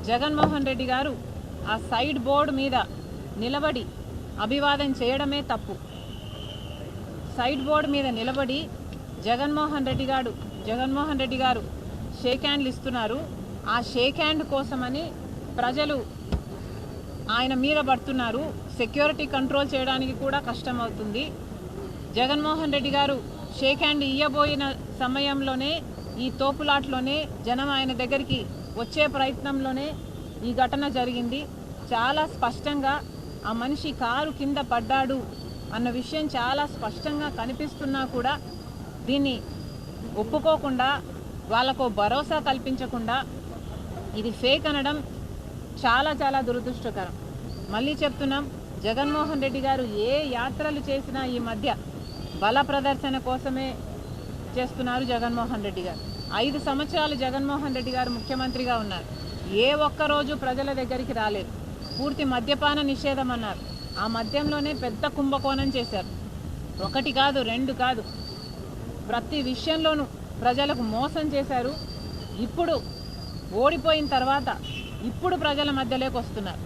జగన్మోహన్ రెడ్డి గారు ఆ side board మీద నిలబడి అభివాదం చేయడమే తప్పు. సైడ్ బోర్డు మీద నిలబడి జగన్మోహన్ రెడ్డి గారు షేక్ హ్యాండ్లు ఇస్తున్నారు. ఆ షేక్ హ్యాండ్ కోసమని ప్రజలు ఆయన మీద పడుతున్నారు. సెక్యూరిటీ కంట్రోల్ చేయడానికి కూడా కష్టం అవుతుంది. జగన్మోహన్ రెడ్డి గారు షేక్ హ్యాండ్ ఇయ్యబోయిన సమయంలోనే, ఈ తోపులాట్లోనే, జనం ఆయన దగ్గరికి వచ్చే ప్రయత్నంలోనే ఈ ఘటన జరిగింది. చాలా స్పష్టంగా ఆ మనిషి కారు కింద పడ్డాడు అన్న విషయం చాలా స్పష్టంగా కనిపిస్తున్నా కూడా దీన్ని ఒప్పుకోకుండా, వాళ్ళకు భరోసా కల్పించకుండా ఇది ఫేక్ అనడం చాలా చాలా దురదృష్టకరం. మళ్ళీ చెప్తున్నాం, జగన్మోహన్ రెడ్డి గారు ఏ యాత్రలు చేసినా ఈ మధ్య బల ప్రదర్శన కోసమే చేస్తున్నారు. జగన్మోహన్ రెడ్డి గారు 5 సంవత్సరాలు జగన్మోహన్ రెడ్డి గారు ముఖ్యమంత్రిగా ఉన్నారు. ఏ ఒక్కరోజు ప్రజల దగ్గరికి రాలేదు. పూర్తి మద్యపాన నిషేధం అన్నారు. ఆ మద్యంలోనే పెద్ద కుంభకోణం చేశారు. 1 కాదు 2 కాదు, ప్రతి విషయంలోనూ ప్రజలకు మోసం చేశారు. ఇప్పుడు ఓడిపోయిన తర్వాత ఇప్పుడు ప్రజల మధ్యలోకి వస్తున్నారు.